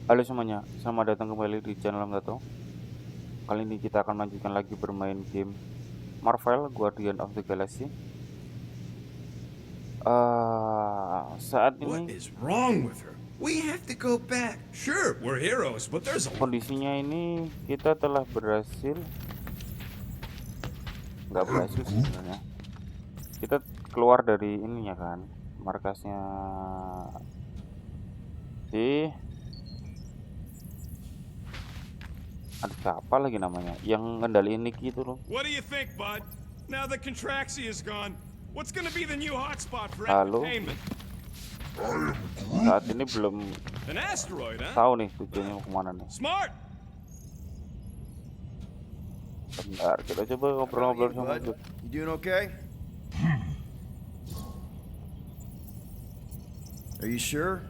Halo semuanya, selamat datang kembali di channel Gato. Kali ini kita akan melanjutkan lagi bermain game Marvel Guardian of the Galaxy. Saat What ini is wrong with her? We have to go back. Sure, we're heroes, but there's a kondisinya ini kita telah berhasil, nggak berhasil sih sebenarnya. Kita keluar dari ininya kan, markasnya si ada siapa lagi namanya yang ngendaliin Niki itu loh. What do you think, bud? Now that Contraxi is gone, what's gonna be the new hotspot for Halo. entertainment? Saat ini belum An asteroid, huh? tahu nih tujuannya mau kemana nih. Smart! Bentar, kita coba ngobrol-ngobrol sama dia. You doing okay? Are you sure?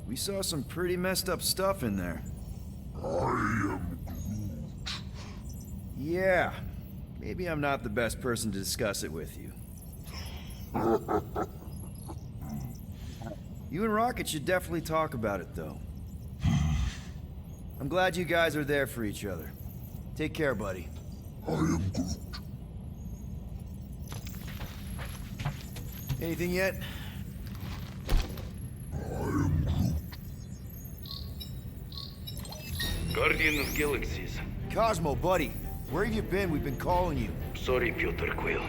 We saw some pretty messed up stuff in there. Yeah, maybe I'm not the best person to discuss it with you. You and Rocket should definitely talk about it, though. I'm glad you guys are there for each other. Take care, buddy. Anything yet? Guardian of Galaxies. Cosmo, buddy. Where have you been? We've been calling you. Sorry, Piotr Quill.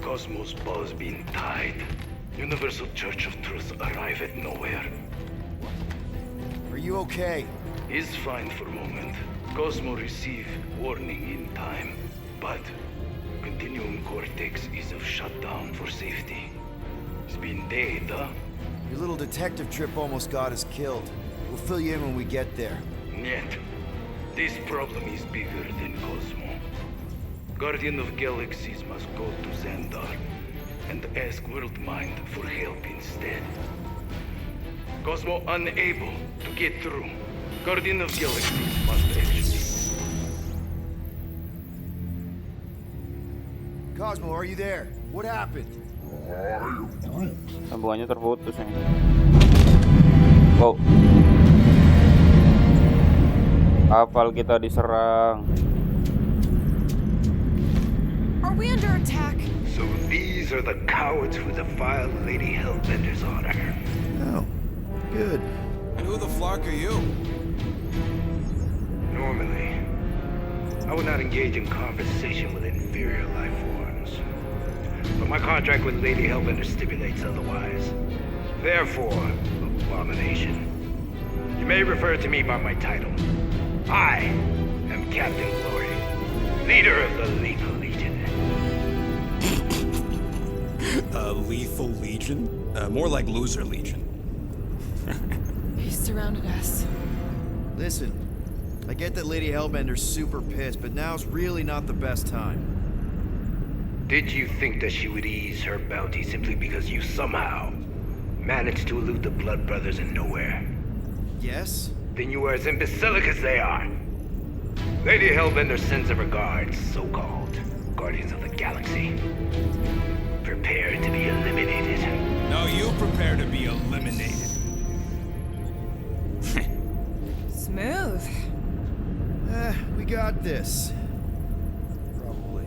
Cosmos ball's been tied. Universal Church of Truth arrive at nowhere. Are you okay? Is fine for moment. Cosmo receive warning in time. But Continuum Cortex is of shutdown for safety. It's been dead, huh? Your little detective trip almost got us killed. We'll fill you in when we get there. Yet, this problem is bigger than Cosmo. Guardian of Galaxies must go to Xandar and ask Worldmind for help instead. Cosmo unable to get through. Guardian of Galaxies must exit. Cosmo, are you there? What happened? Sambungannya terputus ya. Wow. Kapal kita diserang. Are we under attack? So these are the cowards who defiled Lady Hellbender's honor. Oh, good. And who the flark are you? Normally, I would not engage in conversation with inferior life forms. But my contract with Lady Hellbender stipulates otherwise. Therefore, abomination. You may refer to me by my title. I am Captain Glory, leader of the Lethal Legion. Lethal Legion? More like Loser Legion. He surrounded us. Listen, I get that Lady Hellbender's super pissed, but now's really not the best time. Did you think that she would ease her bounty simply because you somehow managed to elude the Blood Brothers in nowhere? Yes? Then you are as imbecilic as they are. Lady Hellbender sends her regards, so-called Guardians of the Galaxy. Prepare to be eliminated. No, you prepare to be eliminated. Smooth. We got this. Probably.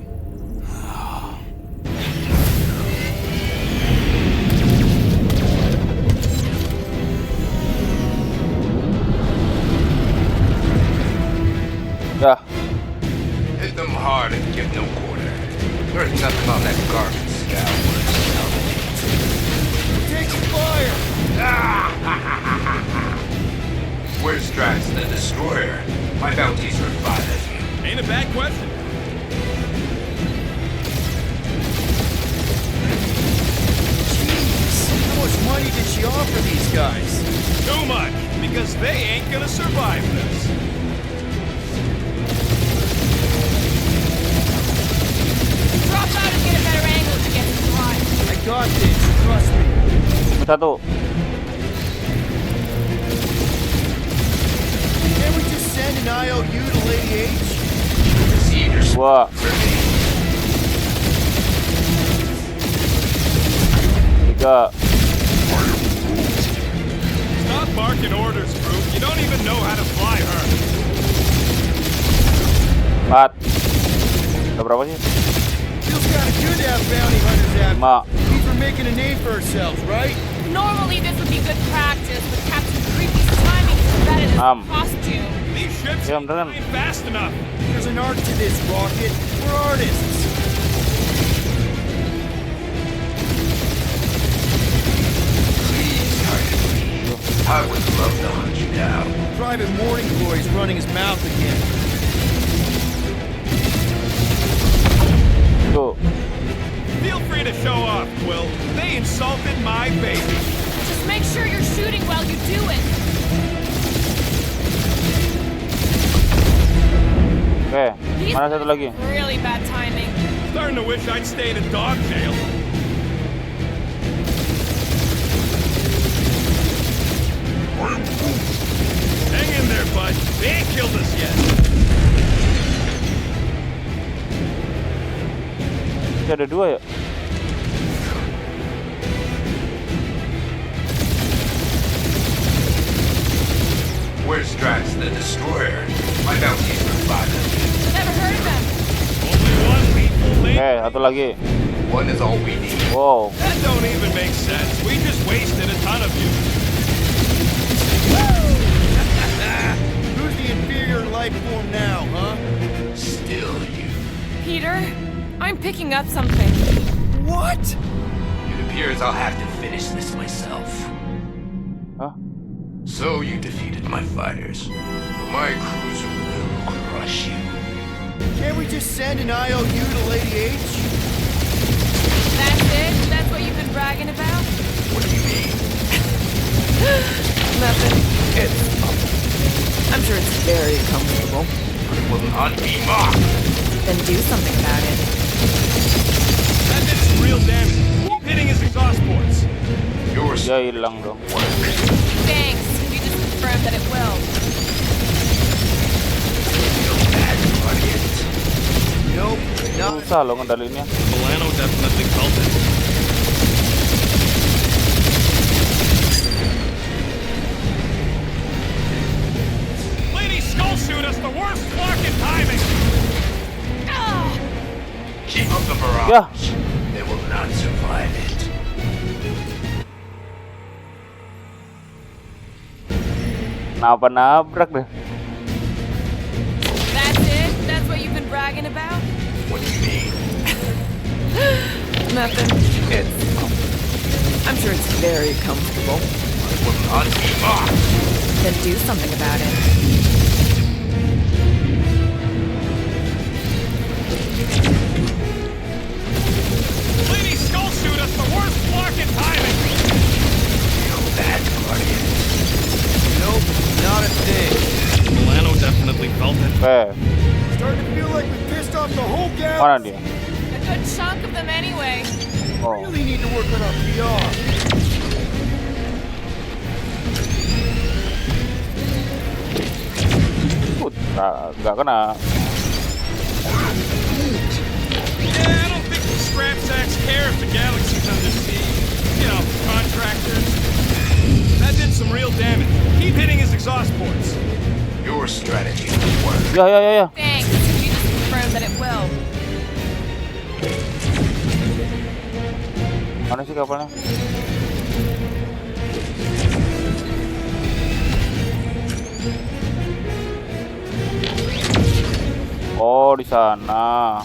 Ya, Hit them hard and give no quarter. There's nothing on that garbage scout. Taking fire! Where's Drax the Destroyer? My bounty survived. Ain't a bad question. Jeez, how much money did she offer these guys? Too much, because they ain't gonna survive this. Drop out and get a better angle to get to the line. I got this, trust me. satu. Can't we just send an IOU to Lady H? Dua. Tiga. Stop barking orders, group. You don't even know 4. Udah berapa sih? Feels kind of good to have bounty hunters out. 5. Means we're making a name for ourselves, right? Normally this would be good practice, but Captain Creepy's timing is better than his costume. These ships Yeah, ain't beneran. flying fast enough. There's an art to this, Rocket. We're artists. Please target me. I would love to hunt you down. Private Morning Glory's running his mouth again. Tuh. Feel free to show off, Quill. They insulted my baby. Just make sure you're shooting while you do it. Oke, These mana satu lagi? really bad timing. Starting to wish I'd stayed in dog jail. Hang in there, bud. They ain't killed us yet. Masih ada 2 ya? Where's Drax the Destroyer? My bounty's for 500. Never heard of them. Only one lethal link. Oke, satu lagi. One is all we need. Wow. That don't even make sense. We just wasted a ton of you. Who's the inferior life form now, huh? Still you. Peter, I'm picking up something. What? It appears I'll have to finish this myself. Hah? So you defeated my fighters. My cruiser will crush you. Can't we just send an IOU to Lady H? That's it? That's what you've been bragging about? What do you mean? Nothing. I'm sure it's very comfortable. I will not be mocked. Then do something about it. That did some real damage. Keep hitting his exhaust ports. Your Dia hilang dong. Thanks. You just confirmed that it will. bad guardian. Nope, not. Susah loh ngendalinnya. Milano definitely felt it. Lady Skull shoot us the worst fucking timing. Keep up the barrage. Yeah. They will not survive it. Kenapa nabrak deh? That's it? That's what you've been bragging about? What do you mean? Nothing. I'm sure it's very comfortable. I will not be mocked. Then do something about it. Lady Skull shoot us the worst fucking timing. Feel bad guardian. Nope, not a thing. Milano definitely felt it. Oke, Starting to feel like we pissed off the whole gal. mana dia? A good chunk of them anyway. Oh, Really need to work on our PR. nggak kena. Yeah, I don't think the scrap sacks care if the galaxy's under siege. You know, contractors. That did some real damage. Keep hitting his exhaust ports. Your strategy will work. Ya ya ya ya. Thanks. You just confirmed that it will. Mana sih kapalnya? Oh, di sana.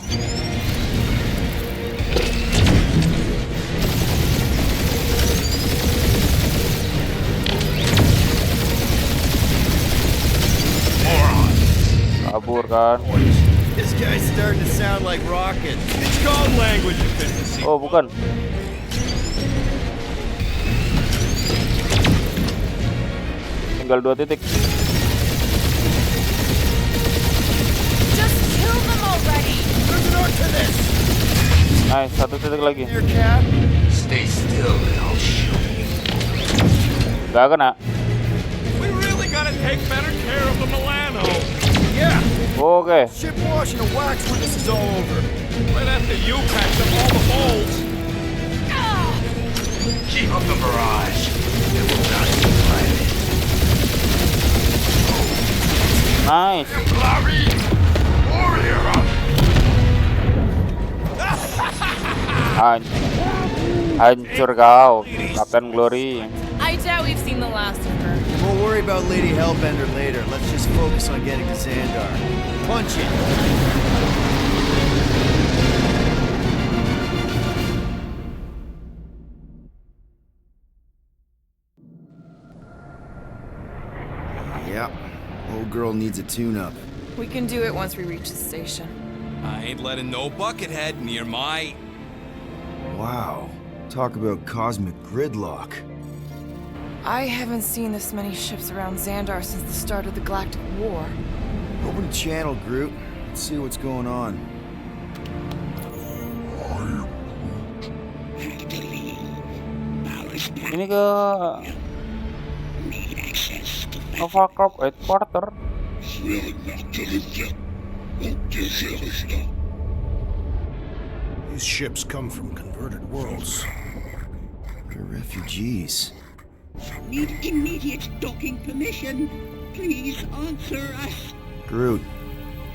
Kabur kan? This guy's starting to sound like Rocket. It's called language efficiency. Oh, bukan. Tinggal 2 titik. Just kill them already. There's an art to this. Nice, 1 titik lagi. Here, Cap. Stay still and I'll show you. Gak kena. We really gotta take better care of the Milano. Yeah. Oke. Ship washing and wax when this is all over. Right after you patch up all the holes. Keep up the barrage. They will not survive it. Nice. Bloody warrior! Hancur kau, Kapten Glory. I doubt we've seen the last of her. We'll worry about Lady Hellbender later. Let's just focus on getting to Xandar. Punch it! Yep. Old girl needs a tune-up. We can do it once we reach the station. I ain't letting no buckethead near my... Wow. Talk about cosmic gridlock. I haven't seen this many ships around Xandar since the start of the Galactic War. Open the channel, Groot. Let's see what's going on. Ini ke Nova Corp Headquarter. These ships come from converted worlds. They're refugees. Need immediate docking permission. Please answer us. Groot,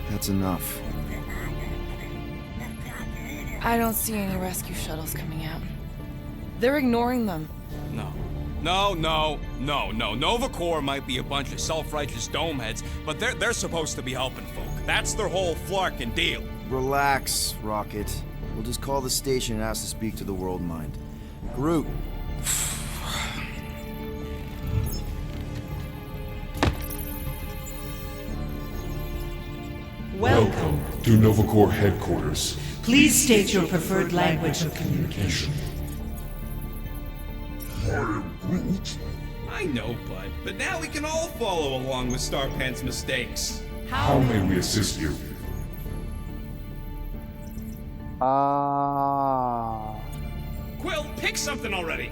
that's enough. I don't see any rescue shuttles coming out. They're ignoring them. No. Nova Corps might be a bunch of self-righteous domeheads, but they're supposed to be helping folk. That's their whole flarkin' deal. Relax, Rocket. We'll just call the station and ask to speak to the World Mind. Groot. Welcome to Nova Corps headquarters. Please state your preferred language of communication. I know, bud, but now we can all follow along with Starpan's mistakes. How may we assist you? Quill, pick something already!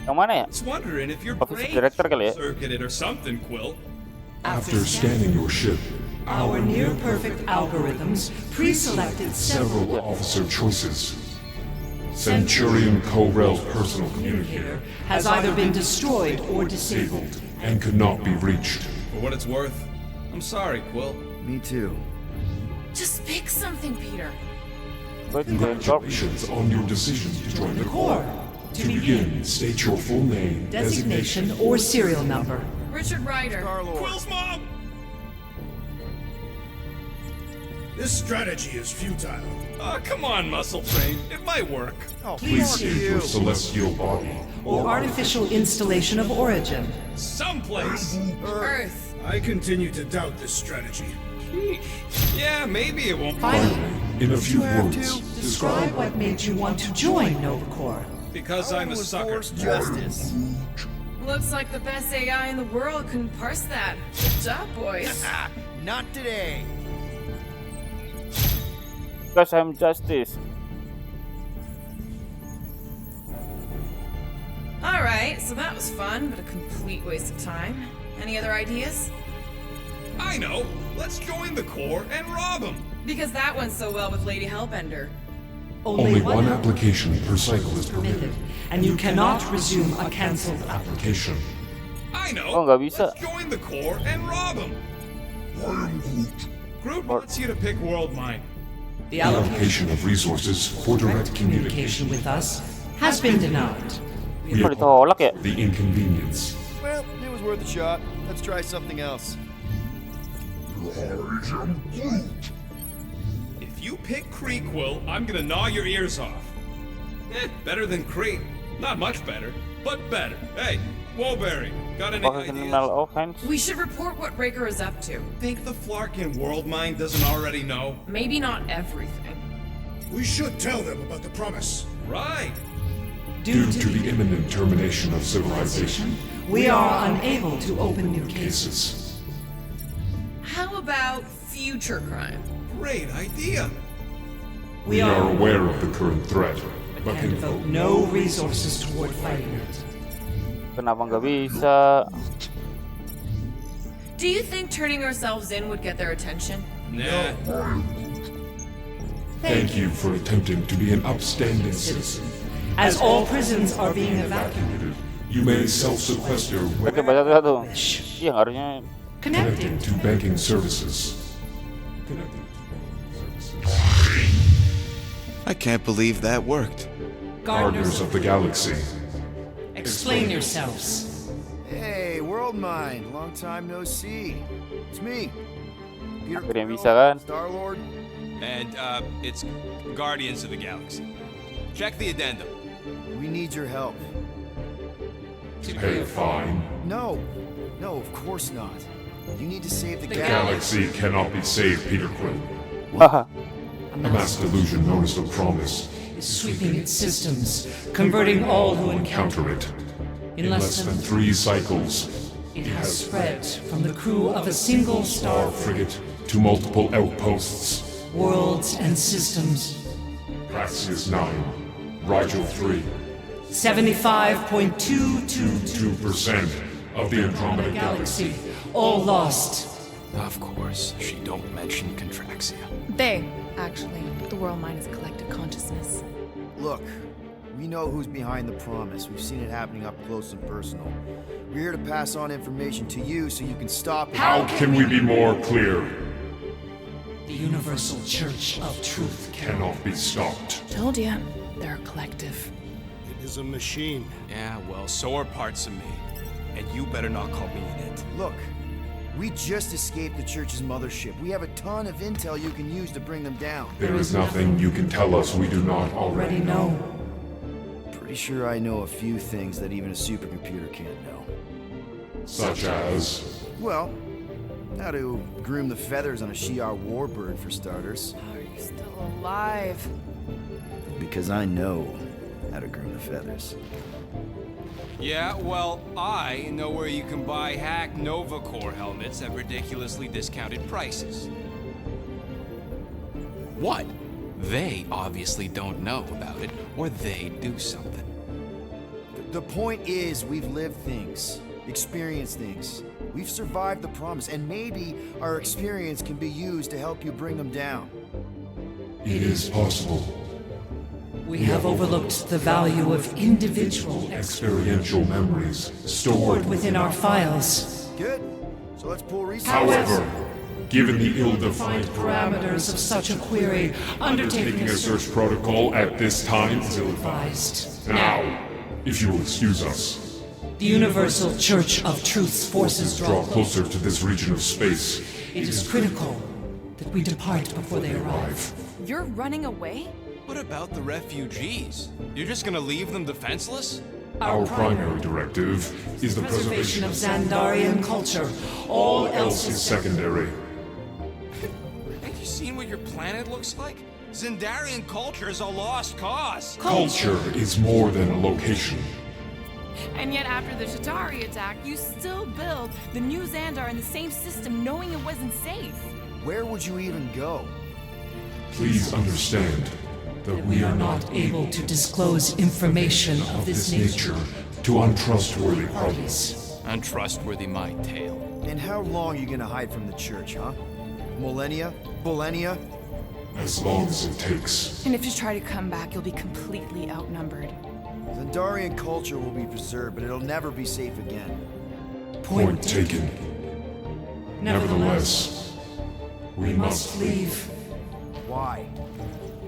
Yang mana ya? Just wondering if your Office brain director kali ya? circuited or something, Quill. After scanning your ship, Our near-perfect algorithms pre-selected several officer choices. Centurion Co-Rel's personal communicator has either been destroyed or disabled. and could not be reached. For what it's worth, I'm sorry, Quill. Me too. Just pick something, Peter. Congratulations on your decision to join the Corps. To begin, state your full name, Designation or serial number. Richard Ryder. Quill's mom! This strategy is futile. Come on, Muscle Train. It might work. Please state your celestial body. Or artificial installation of origin. Someplace. Earth. I continue to doubt this strategy. Yeah, maybe it won't. Finally, In a few words, describe what made you want to join Nova Corps. Because I'm a sucker. Justice. Looks like the best AI in the world couldn't parse that. Good job, boys. Not today. Because I'm justice. Alright, so that was fun, but a complete waste of time. Any other ideas? I know. Let's join the Corps and rob them. Because that went so well with Lady Hellbender. only one application per cycle is permitted. And you cannot resume a cancelled Application. I know. Oh, nggak bisa. Let's join the Corps and rob them. Groot wants you to pick World Mind. The Allocation of resources for direct communication with us has been denied. We Kok ditolak ya? the inconvenience. Well, it was worth a shot. Let's try something else. If you pick Kree, Quill, I'm gonna gnaw your ears off. Better than Kree. Not much better, but better. Hey, Woolberry, got any Pakai ideas? criminal offense. We should report what Breaker is up to. Think the Flarkin World Mind doesn't already know? Maybe not everything. We should tell them about the promise. Right. Due to the imminent termination of civilization, We are unable to open new cases. cases. How about future crime? Great idea. We are aware of the current threat, but And can devote vote no resources toward fighting it. Kenapa nggak bisa? Do you think turning ourselves in would get their attention? Nah. Thank you for attempting to be an upstanding citizen. As all prisons are being evacuated, You may self-sequester Oke, baca satu. Iya, harusnya connected to banking services. I can't believe that worked. Gardeners of the Galaxy. Explain yourselves. Hey, World Mind. Long time no see. It's me. Peter akhirnya Quill, bisa kan? Star-Lord. And, it's Guardians of the Galaxy. Check the addendum. We need your help. Pay a fine. No, of course not. You need to save the The galaxy. galaxy cannot be saved, Peter Quill. Haha. A mass delusion known as the Promise Is sweeping its systems, converting all who encounter counter it. In less than 3 cycles, it has spread from the crew of a single star frigate to multiple outposts. worlds and systems. Praxius 9, Rigel 3, 75.222% 2% of the Andromeda Galaxy. galaxy, all lost. Of course, she don't mention Contraxia. They, actually. The world mind is collective consciousness. Look, we know who's behind the promise. We've seen it happening up close and personal. We're here to pass on information to you so you can stop it. How can we be more clear? The Universal Church of Truth Cannot be stopped. Told ya. They're a collective. It is a machine. Yeah, well, so are parts of me. And you better not call me in it. Look, we just escaped the church's mothership. We have a ton of intel you can use to bring them down. There is nothing you can tell us we do not already already know. Pretty sure I know a few things that even a supercomputer can't know. Such as... Well, how to groom the feathers on a Shi'ar warbird, for starters. How are you still alive? Because I know how to groom the feathers. Yeah, well, I know where you can buy hack Nova Core helmets at ridiculously discounted prices. What? They obviously don't know about it, or they do something. The point is, we've lived things, experienced things. We've survived the promise, and maybe our experience can be used to help you bring them down. It is possible. We have overlooked the value of individual Experiential memories stored stored within our files. Good. So let's pull resources. However, given the ill-defined Parameters of such a query, undertaking a search protocol at this time is ill-advised. Now, if you will excuse us, The Universal Church of Truth's forces draw closer to this region of space. It is critical that we depart before they arrive. You're running away? What about the refugees? You're just gonna leave them defenseless? Our primary directive is the Preservation preservation of Xandarian culture. All else is is secondary. Have you seen what your planet looks like? Xandarian culture is a lost cause. Culture is more than a location. And yet after the Shatari attack, you still build the new Xandar in the same system knowing it wasn't safe. Where would you even go? Please understand that we are not able to disclose information of this nature to untrustworthy parties. Untrustworthy my tale. And how long are you gonna hide from the church, huh? Millennia? Millennia? As long as it takes. And if you try to come back, you'll be completely outnumbered. Xandarian culture will be preserved, but it'll never be safe again. Point taken. Nevertheless, we must leave. Why?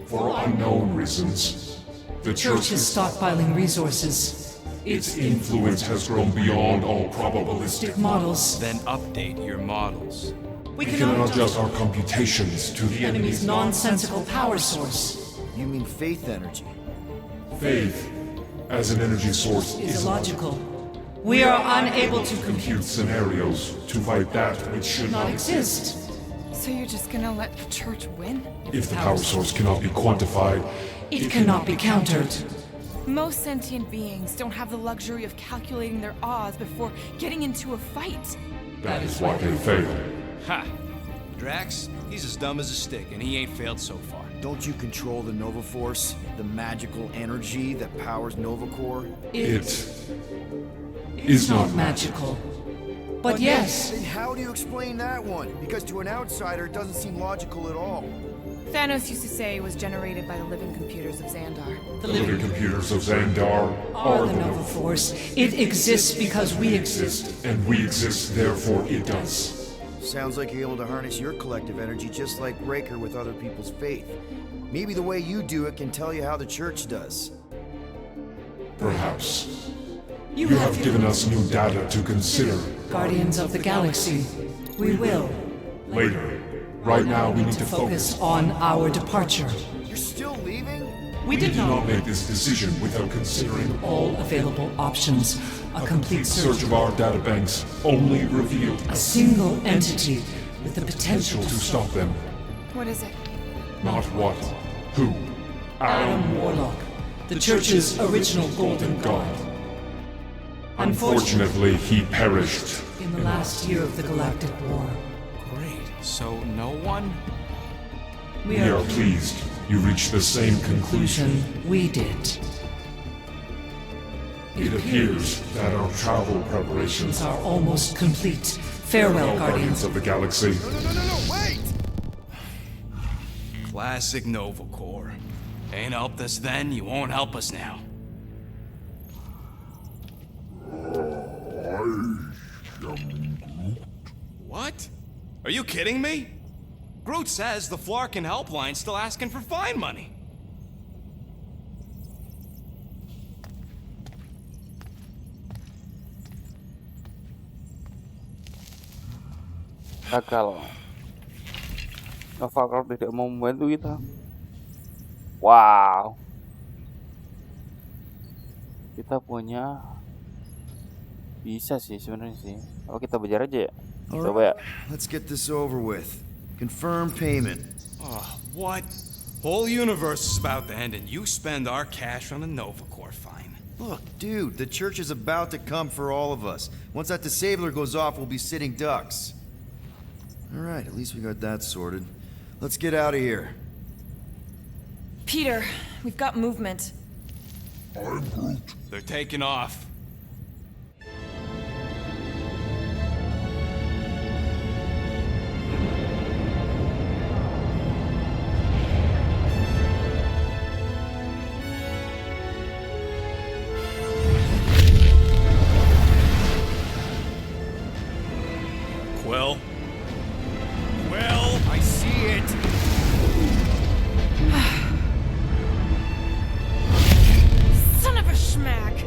For unknown reasons. The Church is stockpiling resources. Its influence has grown beyond all probabilistic. Models. Then update your models. We We cannot adjust our computations to the enemy's enemy's nonsensical power source. You mean faith energy? faith as an energy source Is illogical. We are unable to compute scenarios to fight that which should not exist. So you're just gonna let the church win? If the power source cannot be quantified, It cannot be countered. Most sentient beings don't have the luxury of calculating their odds before getting into a fight. that is why they fail. Ha! Drax, he's as dumb as a stick, and he ain't failed so far. Don't you control the Nova Force? The magical energy that powers Nova Core? It is not magical. But yes, Then how do you explain that one? Because to an outsider, it doesn't seem logical at all. Thanos used to say it was generated by the living computers of Xandar. The living computers of Xandar Are the Nova Force. It exists because we exist. and we exist, therefore it does. Sounds like you're able to harness your collective energy just like Raker with other people's faith. Maybe the way you do it can tell you how the church does. Perhaps. You have given us new data to consider. Guardians of the Galaxy. We will. Later. Right now we need to Focus on our departure. You're still leaving? We We did do not not make this decision without considering all available options. A complete search search of our databanks only revealed a single entity with the potential to to stop them. What is it? Not what, who. Adam Warlock, the Church's original Golden God. Unfortunately, he perished. In the last year of the Galactic War, Great. So no one? we We are are pleased you reached the same conclusion. conclusion we did. It appears that our travel preparations Are almost complete. Farewell, Guardians. of the Galaxy. No, wait! Classic Nova Corps. Ain't helped us then, you won't help us now. What? Are you kidding me? Groot says the Flarkin helpline's still asking for fine money. Gagal. Nova Corps tidak mau membantu kita. Wow. Kita punya bisa sih sebenarnya sih. Oh, kita belajar aja ya. Coba ya. Let's get this over with. Confirm payment. Oh, what? Whole universe is about to end and you spend our cash on a Nova Corps fine. Look, dude, the church is about to come for all of us. Once that disabler goes off, we'll be sitting ducks. Alright, at least we got that sorted. Let's get out of here. Peter, we've got movement. They're taking off. Quill? Quill, I see it. Son of a schmack!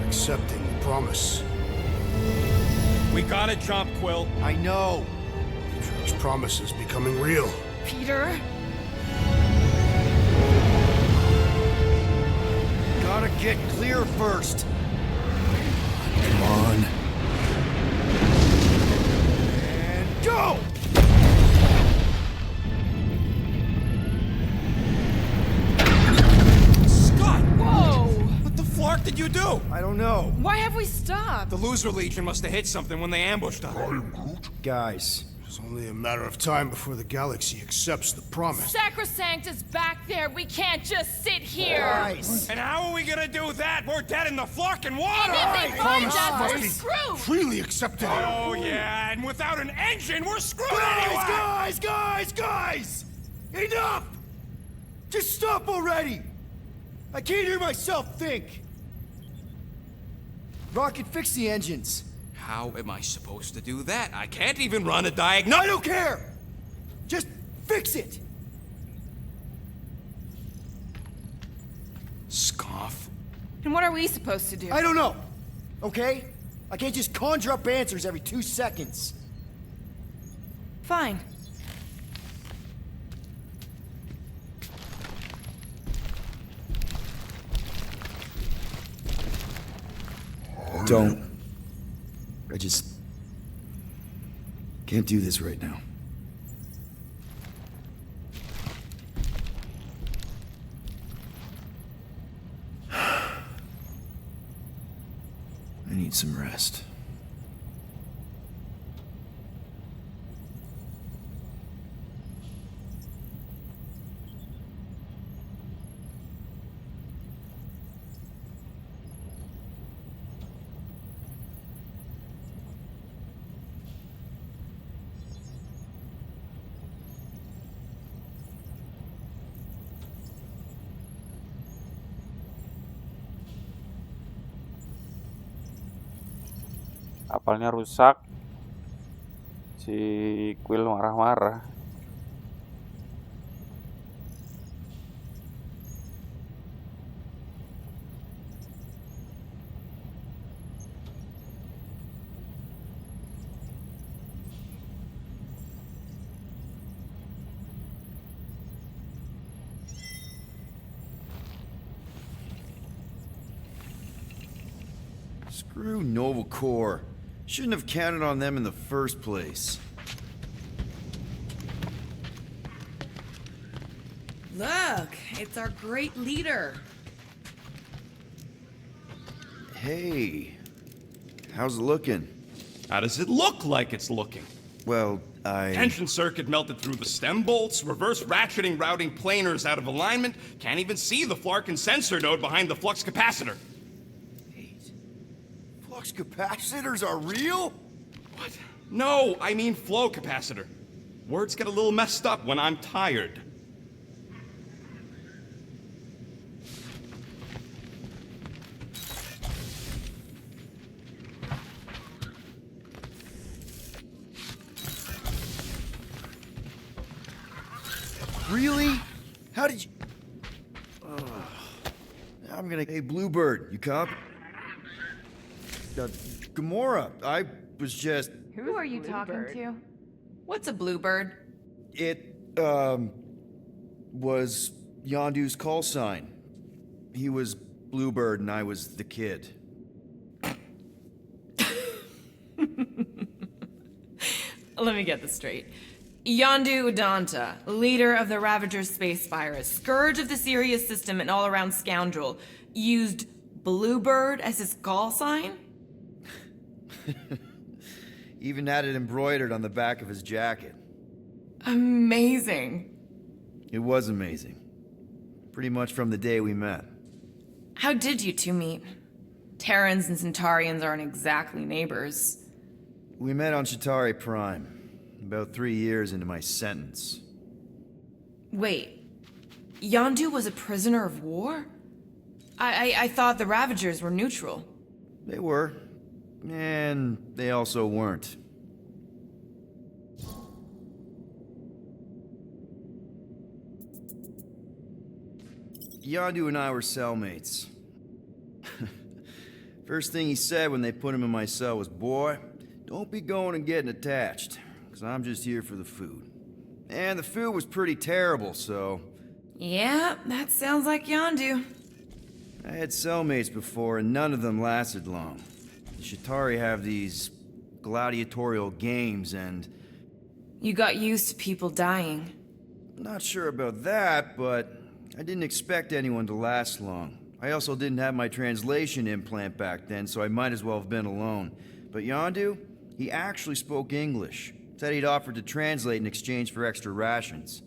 Accepting the promise. We gotta jump, Quill. I know. This promise is becoming real. Peter? Gotta get clear first. Come on. And go! Scott! Whoa! What the flark did you do? I don't know. Why have we stopped? The Loser Legion must have hit something when they ambushed us. Guys, It's only a matter of time before the galaxy accepts the promise. Sacrosanct is back there. We can't just sit here. guys. And how are we gonna do that? We're dead in the flarkin' water! And if they find Promise us, must we're be screwed. freely accepted. Oh yeah, and without an engine, we're screwed anyway! Guys! Enough! Just stop already! I can't hear myself think! Rocket, fix the engines. How am I supposed to do that? I can't even run a diagnosis. I don't care! Just fix it! Scoff. And what are we supposed to do? I don't know, okay? I can't just conjure up answers every 2 seconds. Fine. Don't. I just can't do this right now. I need some rest. Kapalnya rusak. Si Quill marah-marah. Screw Nova Corps. Shouldn't have counted on them in the first place. Look, it's our great leader. Hey, how's it looking? How does it look like it's looking? Well, Tension circuit melted through the stem bolts, reverse ratcheting routing planers out of alignment, can't even see the Flarkin sensor node behind the flux capacitor. Flux capacitors are real? What? No, I mean flow capacitor. Words get a little messed up when I'm tired. Really? How did you... I'm gonna... Hey, Bluebird, you copy? Gamora, I was just... Who are you talking to? What's a bluebird? It, was Yondu's call sign. He was Bluebird and I was the kid. Let me get this straight. Yondu Udanta, leader of the Ravager's space virus, scourge of the Sirius system and all-around scoundrel, used Bluebird as his call sign? Even had it embroidered on the back of his jacket. Amazing. It was amazing. Pretty much from the day we met. How did you two meet? Terrans and Centaurians aren't exactly neighbors. We met on Chitauri Prime, about 3 years into my sentence. Wait, Yondu was a prisoner of war? I thought the Ravagers were neutral. They were. And they also weren't. Yondu and I were cellmates. First thing he said when they put him in my cell was, "Boy, don't be going and getting attached, because I'm just here for the food." And the food was pretty terrible, so... Yeah, that sounds like Yondu. I had cellmates before, and none of them lasted long. The Chitauri have these gladiatorial games, and... You got used to people dying. Not sure about that, but I didn't expect anyone to last long. I also didn't have my translation implant back then, so I might as well have been alone. But Yondu, he actually spoke English. Said he'd offered to translate in exchange for extra rations.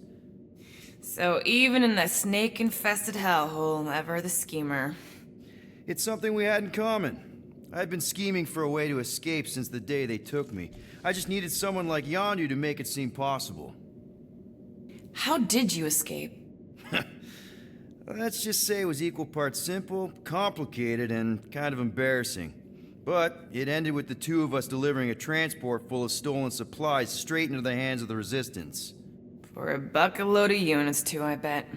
So even in the snake-infested hellhole, ever the schemer. It's something we had in common. I'd been scheming for a way to escape since the day they took me. I just needed someone like Yondu to make it seem possible. How did you escape? Let's just say it was equal parts simple, complicated, and kind of embarrassing. But it ended with the two of us delivering a transport full of stolen supplies straight into the hands of the Resistance. For a bucket-load of units, too, I bet.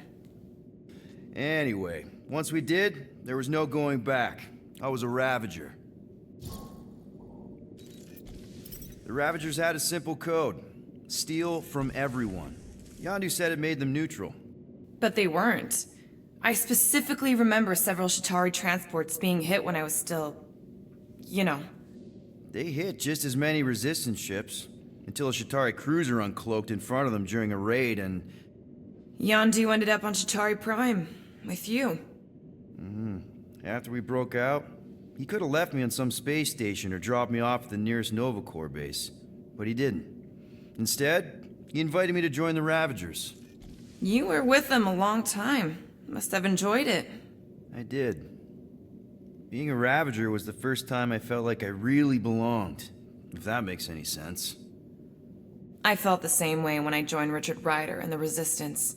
Anyway, once we did, there was no going back. I was a Ravager. The Ravagers had a simple code. Steal from everyone. Yondu said it made them neutral. But they weren't. I specifically remember several Chitauri transports being hit when I was still... you know. They hit just as many Resistance ships, until a Chitauri cruiser uncloaked in front of them during a raid and... Yondu ended up on Chitauri Prime, with you. After we broke out, he could have left me on some space station or dropped me off at the nearest Nova Corps base. But he didn't. Instead, he invited me to join the Ravagers. You were with them a long time. Must have enjoyed it. I did. Being a Ravager was the first time I felt like I really belonged, if that makes any sense. I felt the same way when I joined Richard Ryder and the Resistance.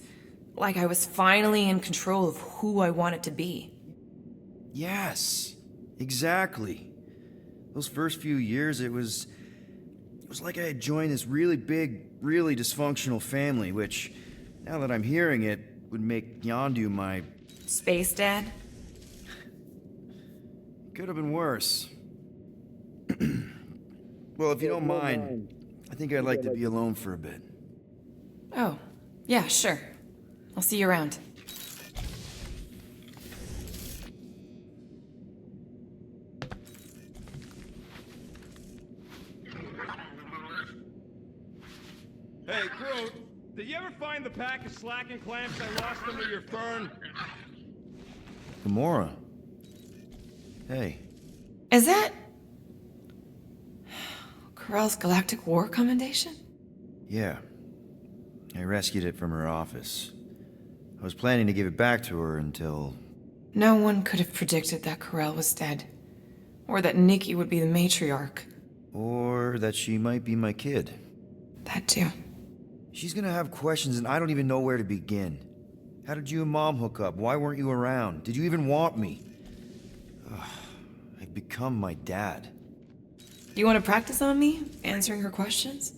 Like I was finally in control of who I wanted to be. Yes, exactly. Those first few years, it was like I had joined this really big, really dysfunctional family, which, now that I'm hearing it, would make Yondu my... Space dad? Could have been worse. Well, if you don't mind, I think I'd like to be alone for a bit. Oh, yeah, sure. I'll see you around. Hey, Groot, did you ever find the pack of slacking clamps I lost under your fern? Gamora. Hey. Is that... Corell's Galactic War Commendation? Yeah. I rescued it from her office. I was planning to give it back to her until... No one could have predicted that Corell was dead. Or that Nikki would be the matriarch. Or that she might be my kid. That too. She's gonna have questions and I don't even know where to begin. How did you and Mom hook up? Why weren't you around? Did you even want me? Ugh, I've become my dad. Do you want to practice on me, answering her questions?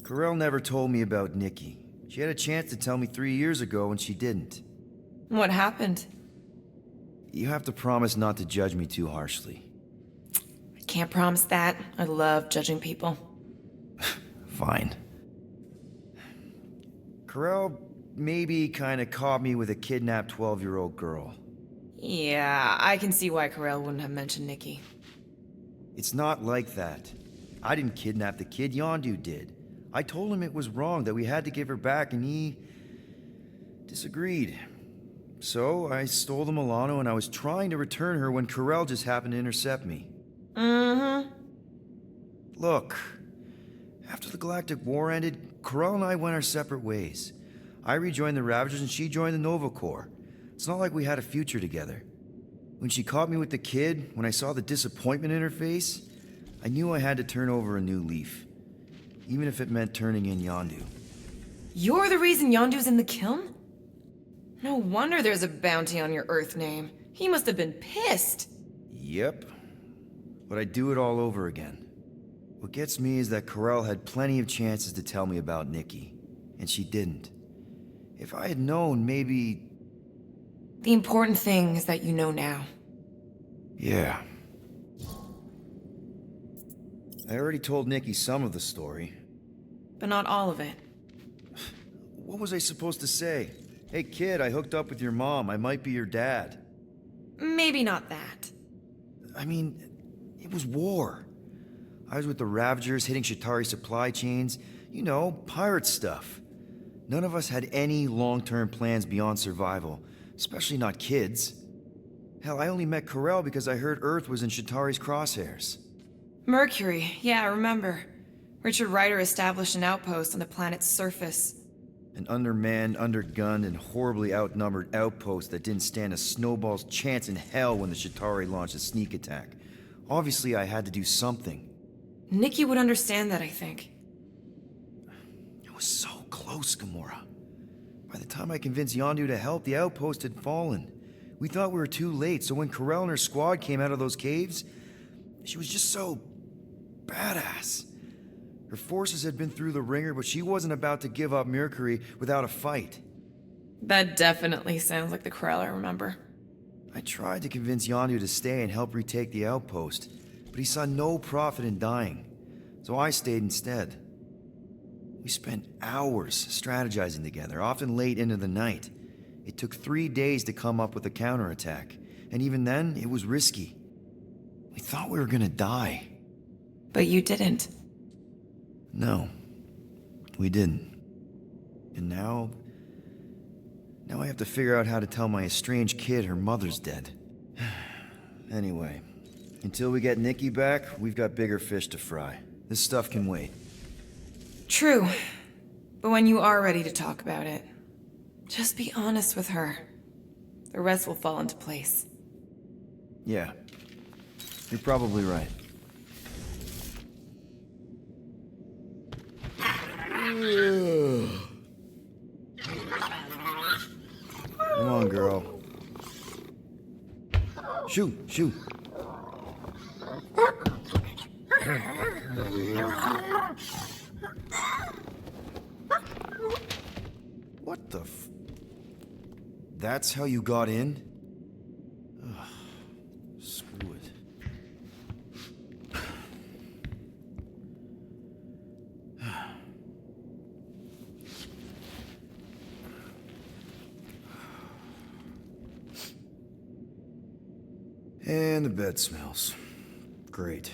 Corell never told me about Nikki. She had a chance to tell me 3 years ago and she didn't. What happened? You have to promise not to judge me too harshly. I can't promise that. I love judging people. Fine. Corell maybe kinda caught me with a kidnapped 12-year-old girl. Yeah, I can see why Corell wouldn't have mentioned Nikki. It's not like that. I didn't kidnap the kid, Yondu did. I told him it was wrong, that we had to give her back, and he... disagreed. So, I stole the Milano, and I was trying to return her when Corell just happened to intercept me. Mm-hmm. Look, after the Galactic War ended, Corell and I went our separate ways. I rejoined the Ravagers, and she joined the Nova Corps. It's not like we had a future together. When she caught me with the kid, when I saw the disappointment in her face, I knew I had to turn over a new leaf. Even if it meant turning in Yondu. You're the reason Yondu's in the kiln? No wonder there's a bounty on your Earth name. He must have been pissed. Yep. But I'd do it all over again. What gets me is that Corell had plenty of chances to tell me about Nikki, and she didn't. If I had known, maybe... The important thing is that you know now. Yeah. I already told Nikki some of the story. But not all of it. What was I supposed to say? Hey kid, I hooked up with your mom. I might be your dad. Maybe not that. I mean, it was war. I was with the Ravagers hitting Chitauri supply chains. You know, pirate stuff. None of us had any long-term plans beyond survival. Especially not kids. Hell, I only met Corell because I heard Earth was in Chitauri's crosshairs. Mercury, yeah, I remember. Richard Ryder established an outpost on the planet's surface. An undermanned, undergunned, and horribly outnumbered outpost that didn't stand a snowball's chance in hell when the Chitauri launched a sneak attack. Obviously, I had to do something. Nikki would understand that, I think. It was so close, Gamora. By the time I convinced Yondu to help, the outpost had fallen. We thought we were too late, so when Corell and her squad came out of those caves, she was just so... badass. Her forces had been through the ringer, but she wasn't about to give up Mercury without a fight. That definitely sounds like the Corell I remember. I tried to convince Yondu to stay and help retake the outpost, but he saw no profit in dying, so I stayed instead. We spent hours strategizing together, often late into the night. It took 3 days to come up with a counterattack, and even then, it was risky. We thought we were gonna die. But you didn't. No, we didn't. And now I have to figure out how to tell my estranged kid her mother's dead. Anyway, until we get Nikki back, we've got bigger fish to fry. This stuff can wait. True. But when you are ready to talk about it, just be honest with her. The rest will fall into place. Yeah, you're probably right. Come on, girl. Shoo, shoo. What the f... That's how you got in? Ugh, screw it. And the bed smells. Great.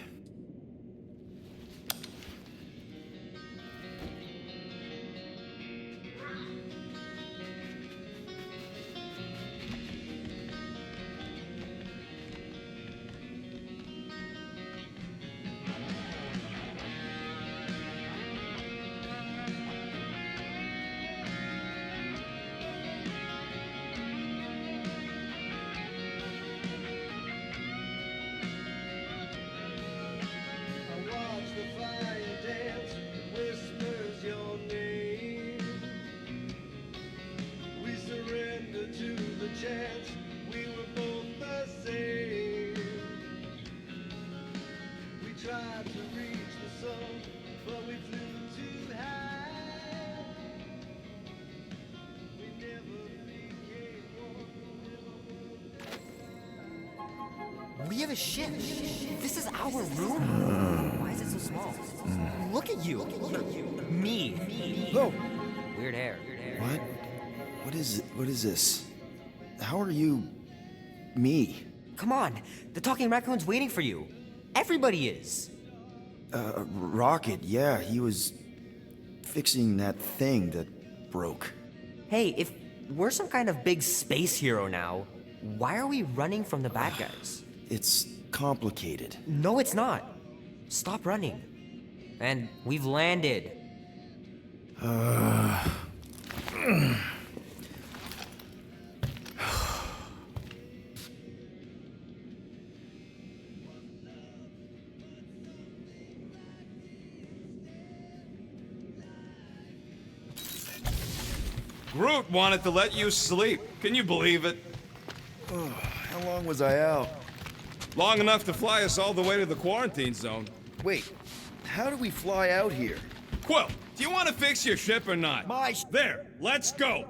We have a ship. This is our room. Why is it so small? Look at you. Me. Oh. Weird hair. What? What is it? What is this? How are you... me? Come on. The talking raccoon's waiting for you. Everybody is. Rocket, yeah, he was fixing that thing that broke. Hey, if we're some kind of big space hero now, why are we running from the bad guys? It's complicated. No, it's not. Stop running. And we've landed. Groot wanted to let you sleep. Can you believe it? How long was I out? Long enough to fly us all the way to the quarantine zone. Wait, how do we fly out here? Quill, do you want to fix your ship or not? There, let's go.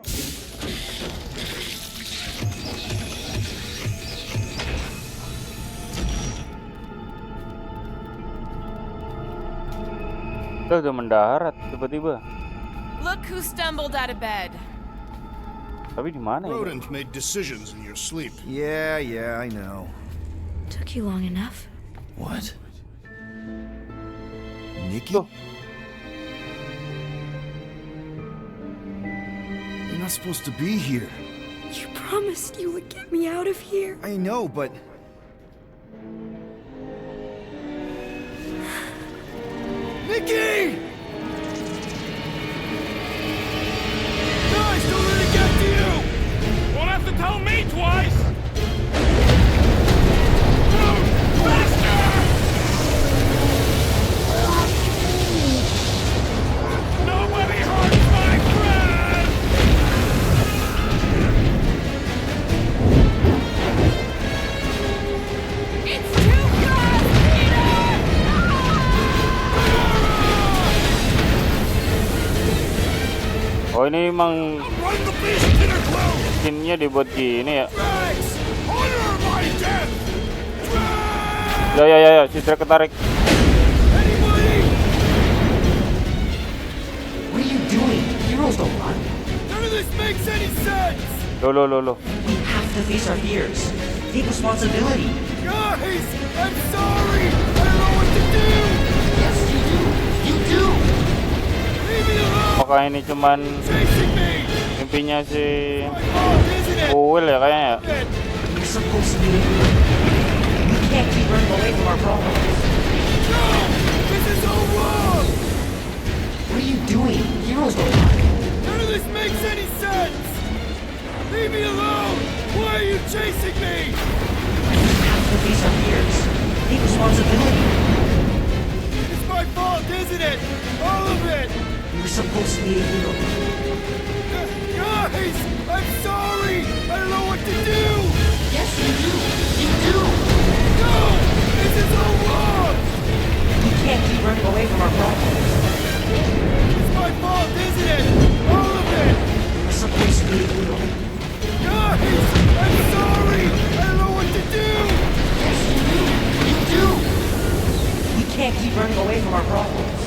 Udah mendarat tiba-tiba. Look who stumbled out of bed. Tapi di mana ya? Rodent made decisions in your sleep. Yeah, I know. Took you long enough. What? Nikki? Loh. You're not supposed to be here. You promised you would get me out of here. I know, but... Nikki! Guys, don't let it get to you! Won't have to tell me twice! Nobody hurts my friend! It's too fast, Peter! Oh, ini emang skinnya dibuat gini ya. Ya, si Drake ketarik. What are you doing? Heroes don't run. None of this makes any sense! Lo. We have to face our fears. Take responsibility. Guys, I'm sorry! I don't know what to do! Yes, you do. You do. Leave me alone! Apakah ini cuman mimpinya si Will ya kayaknya ya? We're supposed to be the hero. We can't keep running away from our problems. No! This is all wrong! What are you doing? Heroes don't run. None of this makes any sense! Leave me alone! Why are you chasing me? We have to face our fears. Take responsibility. It's my fault, isn't it? All of it! We're supposed to be a hero. Guys! I'm sorry! I don't know what to do! Yes, you do. You do. running away from our problems.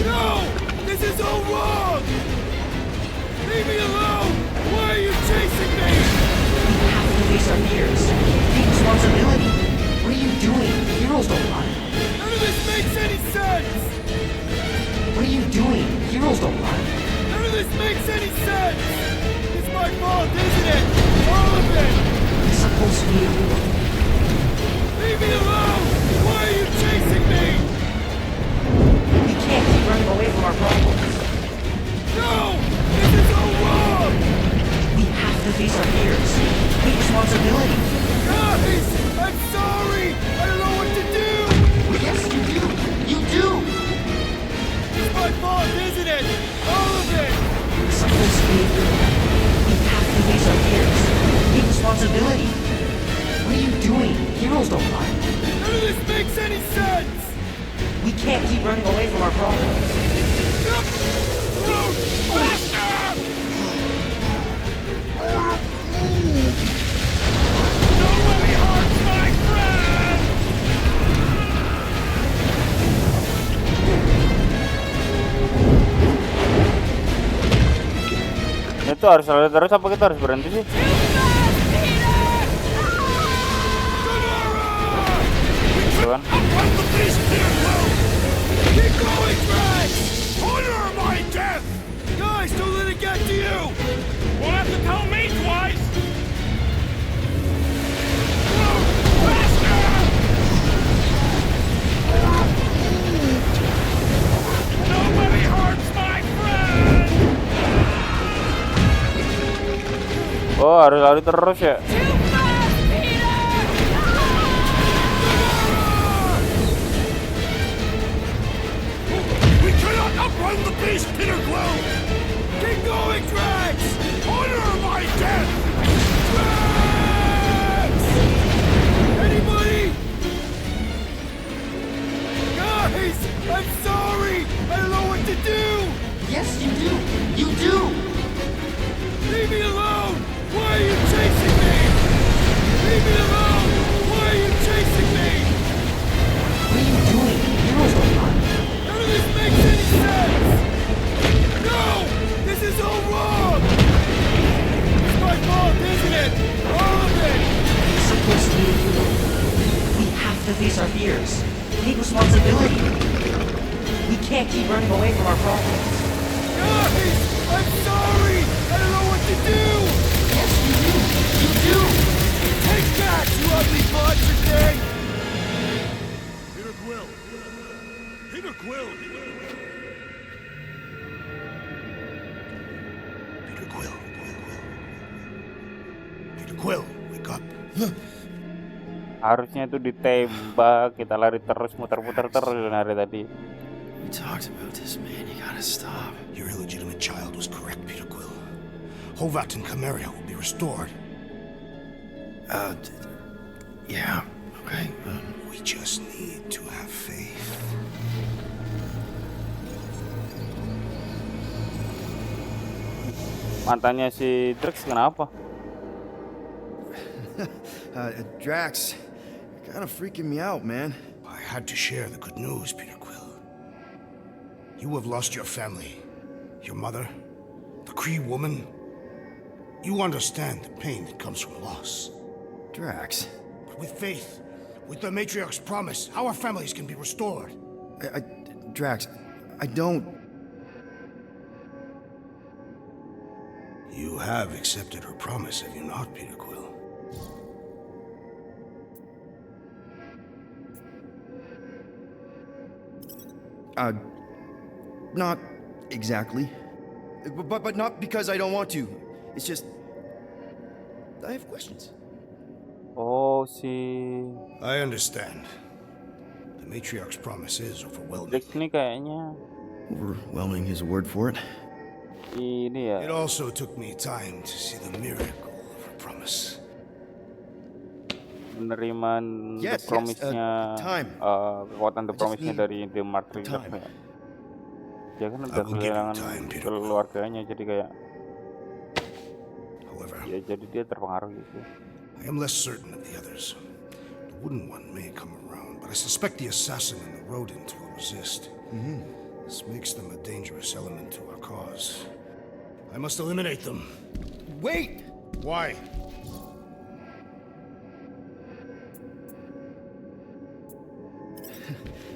No! This is all wrong! Leave me alone! Why are you chasing me? We have to face our fears. Take responsibility. What are you doing? Heroes don't run. None of this makes any sense! What are you doing? Heroes don't run. None of this makes any sense! It's my fault, isn't it? All of it! It's supposed to be a hero. Leave me alone! Why are you chasing me? We can't keep running away from our problems. No! This is all wrong! We have to face our fears. Take responsibility. Guys! I'm sorry! I don't know what to do! Yes, you do! You do! It's my fault, isn't it? All of it! It's supposed to be a hero. We have to face our fears. Take responsibility. What are you doing? Heroes don't run. None of this makes any sense! We can't keep running away from our problems. Nobody hurts my friend! Itu harus lari terus apa kita harus berhenti sih? Keseruan. Keep going, Drax! Honor my death! Guys, don't let it get to you! Won't have to tell me twice! Nobody hurts my friend! Oh, harus lari terus ya. We cannot outrun the beast, Peter Quill! Keep going, Drax! Honor my death! Drax! Anybody? Guys! I'm sorry! I don't know what to do! Yes, you do! You do! Leave me alone! Why are you chasing me? Leave me alone! Why are you chasing me? What are you doing? Heroes don't run. None of this makes any sense! No! This is all wrong! It's my fault, isn't it? All of it! It's supposed to be a hero. We have to face our fears. Take responsibility. We can't keep running away from our problems. Guys! I'm sorry! I don't know what to do! Yes, you do! You do! Take that, you ugly monster thing! Peter Quill! Peter Quill! Peter Quill! Peter Quill, wake up! Harusnya itu ditembak, kita lari terus muter-muter terus dari tadi. We talked about this, man. You gotta stop. Your illegitimate child was correct, Peter Quill. Hovat and Cameria will be restored. Yeah, okay. We just need to have faith. Mantannya si Drax kenapa? Drax, you're kind of freaking me out, man. I had to share the good news, Peter Quill. You have lost your family, your mother, the Kree woman. You understand the pain that comes from loss. Drax. But with faith, with the Matriarch's promise, our families can be restored. Drax, I don't... You have accepted her promise, have you not, Peter Quill? Not exactly. But not because I don't want to. It's just... I have questions. Oh, si I understand. The Matriarch's promise is overwhelming. Drax ini kayaknya Overwhelming is a word for it. ini ya. It also took me time to see the miracle of her promise. Penerimaan The Yes, Promise-nya, time. kekuatan The I just Promise-nya need dari The Matrix ya. time. Dia kan I udah will give you kehilangan time, Peter. keluarganya, jadi kayak However, ya jadi dia terpengaruh gitu. I am less certain of the others. The Wooden One may come around, but I suspect the assassin and the rodent will resist. This makes them a dangerous element to our cause. I must eliminate them. Wait! Why?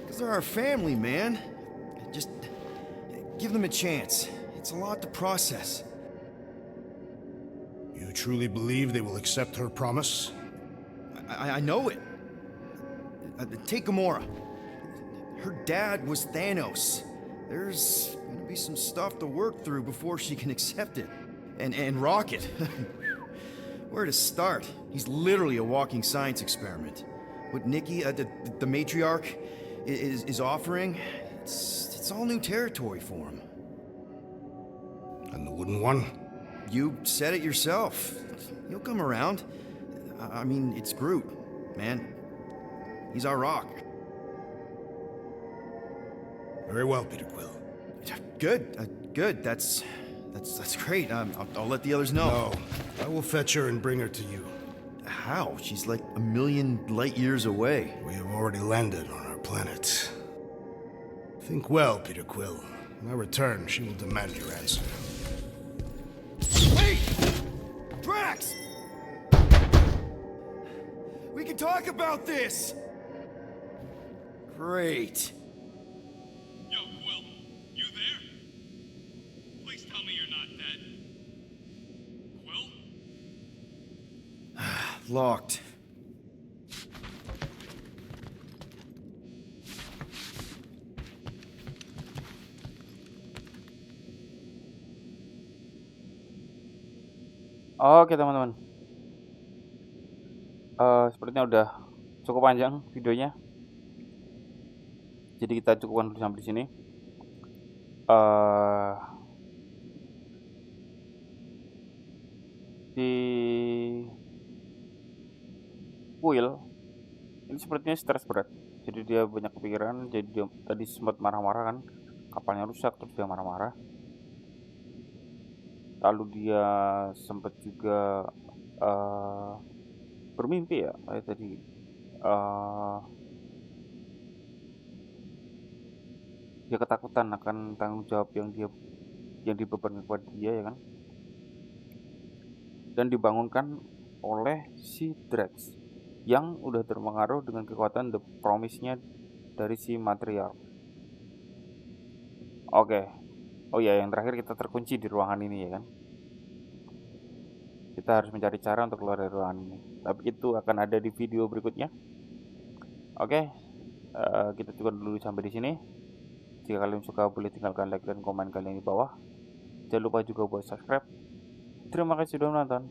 Because they're our family, man. Just give them a chance. It's a lot to process. You truly believe they will accept her promise? I know it. Take Gamora. Her dad was Thanos. There's gonna be some stuff to work through before she can accept it. And Rocket. Where to start? He's literally a walking science experiment. What Nikki, the matriarch, is offering, it's all new territory for him. And the Wooden One? You said it yourself. He'll come around. I mean, it's Groot, man. He's our rock. Very well, Peter Quill. Good. That's great. I'll let the others know. No, I will fetch her and bring her to you. How? She's like a million light years away. We have already landed on our planet. Think well, Peter Quill. When I return, she will demand your answer. Wait! Drax! We can talk about this! Great. Yo, Quill, you there? Please tell me you're not dead. Quill? Locked. Oke teman-teman, sepertinya udah cukup panjang videonya, jadi kita cukupkan dulu sampai di sini. Si Quill ini sepertinya stres berat, jadi dia banyak kepikiran. Jadi dia tadi sempat marah-marah kan, kapalnya rusak, terus dia marah-marah. Lalu dia sempat juga bermimpi ya, kayak tadi dia ketakutan akan tanggung jawab yang dibebankan kepada dia ya kan, dan dibangunkan oleh si Drax yang udah terpengaruh dengan kekuatan The Promise-nya dari si material. Oke. Oh ya, yang terakhir kita terkunci di ruangan ini ya kan. Kita harus mencari cara untuk keluar dari ruangan ini. Tapi itu akan ada di video berikutnya. Oke, kita cukup dulu sampai di sini. Jika kalian suka, boleh tinggalkan like dan komen kalian di bawah. Jangan lupa juga buat subscribe. Terima kasih sudah menonton.